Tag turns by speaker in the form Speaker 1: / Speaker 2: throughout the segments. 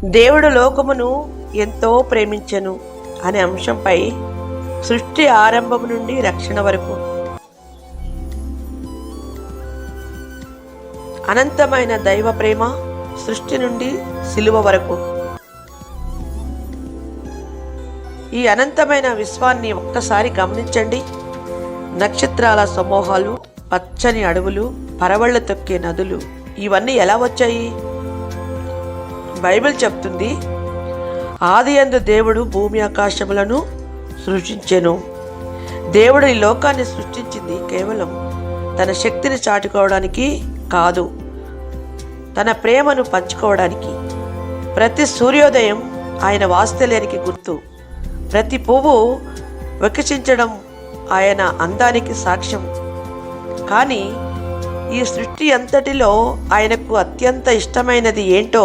Speaker 1: దేవుడు లోకమును ఎంతో ప్రేమించెను అనే అంశంపై సృష్టి ఆరంభం నుండి రక్షణ వరకు అనంతమైన దైవ ప్రేమ, సృష్టి నుండి సిలువ వరకు ఈ అనంతమైన విశ్వాన్ని ఒక్కసారి గమనించండి. నక్షత్రాల సమూహాలు, పచ్చని అడవులు, పరవళ్లు తొక్కే నదులు ఇవన్నీ ఎలా వచ్చాయి? బైబిల్ చెప్తుంది, ఆదియందు దేవుడు భూమి ఆకాశములను సృష్టించెను. దేవుడు ఈ లోకాన్ని సృష్టించింది కేవలం తన శక్తిని చాటుకోవడానికి కాదు, తన ప్రేమను పంచుకోవడానికి. ప్రతి సూర్యోదయం ఆయన వాత్సల్యానికి గుర్తు, ప్రతి పువ్వు వికసించడం ఆయన అందానికి సాక్ష్యం. కానీ ఈ సృష్టి అంతటిలో ఆయనకు అత్యంత ఇష్టమైనది ఏంటో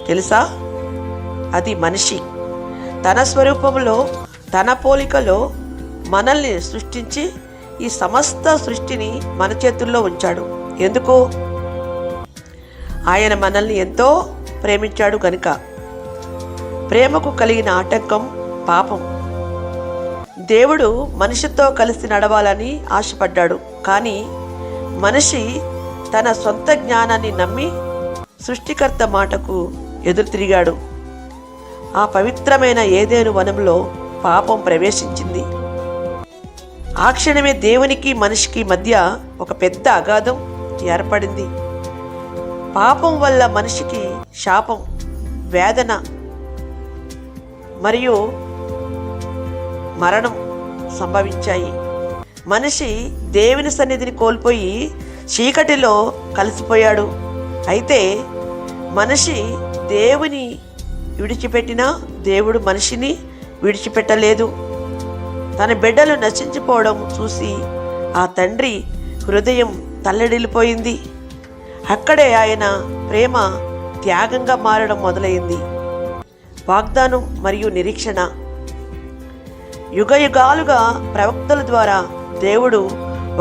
Speaker 1: తెలుసా? అది మనిషి. తన స్వరూపంలో, తన పోలికలో మనల్ని సృష్టించి ఈ సమస్త సృష్టిని మన చేతుల్లో ఉంచాడు. ఎందుకు? ఆయన మనల్ని ఎంతో ప్రేమించాడు గనుక. ప్రేమకు కలిగిన ఆటంకం పాపం. దేవుడు మనిషితో కలిసి నడవాలని ఆశపడ్డాడు. కానీ మనిషి తన సొంత జ్ఞానాన్ని నమ్మి సృష్టికర్త మాటకు ఎదురు తిరిగాడు. ఆ పవిత్రమైన ఏదెను వనంలో పాపం ప్రవేశించింది. ఆ క్షణమే దేవునికి మనిషికి మధ్య ఒక పెద్ద అగాధం ఏర్పడింది. పాపం వల్ల మనిషికి శాపం, వేదన మరియు మరణం సంభవించాయి. మనిషి దేవుని సన్నిధిని కోల్పోయి చీకటిలో కలిసిపోయాడు. అయితే మనిషి దేవుని విడిచిపెట్టినా దేవుడు మనిషిని విడిచిపెట్టలేదు. తన బిడ్డలు నశించిపోవడం చూసి ఆ తండ్రి హృదయం తల్లడిల్లిపోయింది. అక్కడే ఆయన ప్రేమ త్యాగంగా మారడం మొదలైంది. వాగ్దానం మరియు నిరీక్షణ. యుగ యుగాలుగా ప్రవక్తల ద్వారా దేవుడు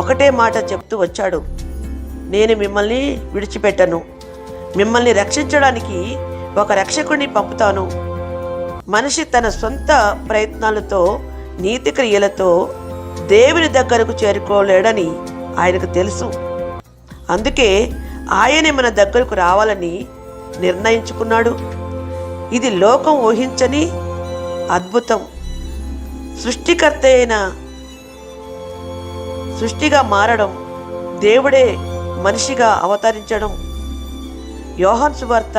Speaker 1: ఒకటే మాట చెప్తూ వచ్చాడు, నేను మిమ్మల్ని విడిచిపెట్టను, మిమ్మల్ని రక్షించడానికి ఒక రక్షకుడిని పంపుతాను. మనిషి తన సొంత ప్రయత్నాలతో, నీతి క్రియలతో దేవుని దగ్గరకు చేరుకోలేడని ఆయనకు తెలుసు. అందుకే ఆయనే మన దగ్గరకు రావాలని నిర్ణయించుకున్నాడు. ఇది లోకం ఊహించని అద్భుతం. సృష్టికర్త అయిన సృష్టిగా మారడం, దేవుడే మనిషిగా అవతరించడం. యోహాను సువార్త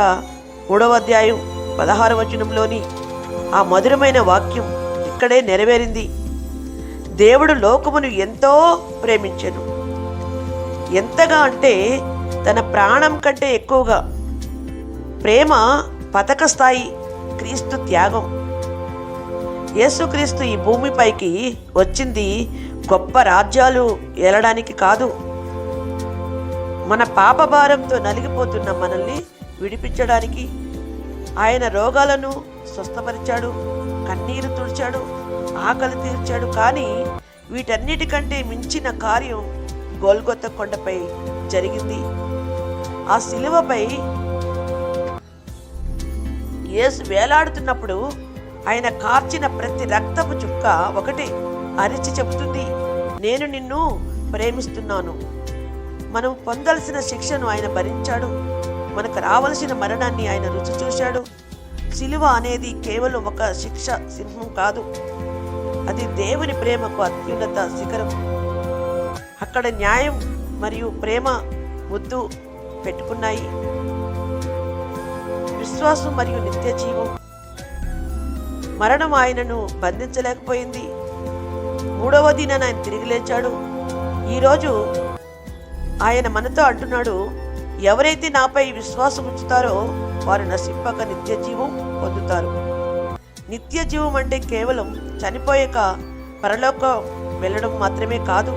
Speaker 1: 3వ అధ్యాయం 16వ వచనంలోని ఆ మధురమైన వాక్యం ఇక్కడే నెరవేరింది. దేవుడు లోకమును ఎంతో ప్రేమించెను. ఎంతగా అంటే తన ప్రాణం కంటే ఎక్కువగా. ప్రేమ పతక స్థాయి, క్రీస్తు త్యాగం. యేసుక్రీస్తు ఈ భూమిపైకి వచ్చింది గొప్ప రాజ్యాలు ఏలడానికి కాదు, మన పాపభారంతో నలిగిపోతున్న మనల్ని విడిపించడానికి. ఆయన రోగాలను స్వస్థపరిచాడు, కన్నీరు తుడిచాడు, ఆకలి తీర్చాడు. కానీ వీటన్నిటికంటే మించిన కార్యం గోల్గొతా కొండపై జరిగింది. ఆ శిలువపై యేసు వేలాడుతున్నప్పుడు ఆయన కార్చిన ప్రతి రక్తపు చుక్క ఒకటి అరిచి చెబుతుంది, నేను నిన్ను ప్రేమిస్తున్నాను. మనం పొందాల్సిన శిక్షను ఆయన భరించాడు, మనకు రావలసిన మరణాన్ని ఆయన రుచి చూశాడు. శిలువ అనేది కేవలం ఒక శిక్ష సింహం కాదు, అది దేవుని ప్రేమకు అత్యున్నత శిఖరం. అక్కడ న్యాయం మరియు ప్రేమ ముద్దు పెట్టుకున్నాయి. విశ్వాసం మరియు నిత్య జీవం. మరణం ఆయనను బంధించలేకపోయింది. 3వ దినాన ఆయన తిరిగి లేచాడు. ఈరోజు ఆయన మనతో అంటున్నాడు, ఎవరైతే నాపై విశ్వాసం ఉంచుతారో వారు నశింపక నిత్య జీవం పొందుతారు. నిత్య జీవం అంటే కేవలం చనిపోయాక పరలోకం వెళ్ళడం మాత్రమే కాదు,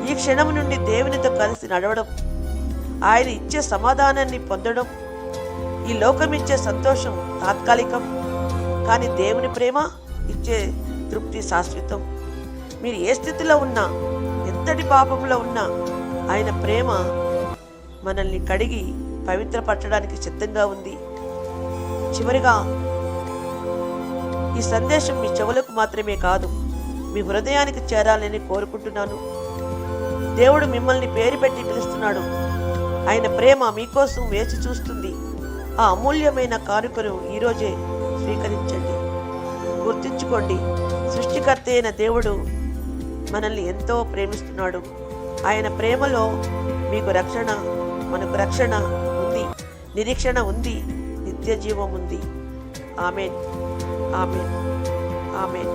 Speaker 1: ఈ క్షణం నుండి దేవునితో కలిసి నడవడం, ఆయన ఇచ్చే సమాధానాన్ని పొందడం. ఈ లోకం ఇచ్చే సంతోషం తాత్కాలికం, కానీ దేవుని ప్రేమ ఇచ్చే తృప్తి శాశ్వతం. మీరు ఏ స్థితిలో ఉన్నా, ఎంతటి పాపంలో ఉన్నా, ఆయన ప్రేమ మనల్ని కడిగి పవిత్రపరచడానికి సిద్ధంగా ఉంది. చివరిగా ఈ సందేశం మీ చెవులకు మాత్రమే కాదు, మీ హృదయానికి చేరాలని కోరుకుంటున్నాను. దేవుడు మిమ్మల్ని పేరు పెట్టి పిలుస్తున్నాడు. ఆయన ప్రేమ మీకోసం వేచి చూస్తుంది. ఆ అమూల్యమైన కానుకను ఈరోజే స్వీకరించండి. గుర్తుంచుకోండి, సృష్టికర్త అయిన దేవుడు మనల్ని ఎంతో ప్రేమిస్తున్నాడు. ఆయన ప్రేమలో మీకు రక్షణ, మనకు రక్షణ ఉంది, నిరీక్షణ ఉంది, నిత్య జీవం ఉంది. ఆమేన్, ఆమేన్, ఆమేన్.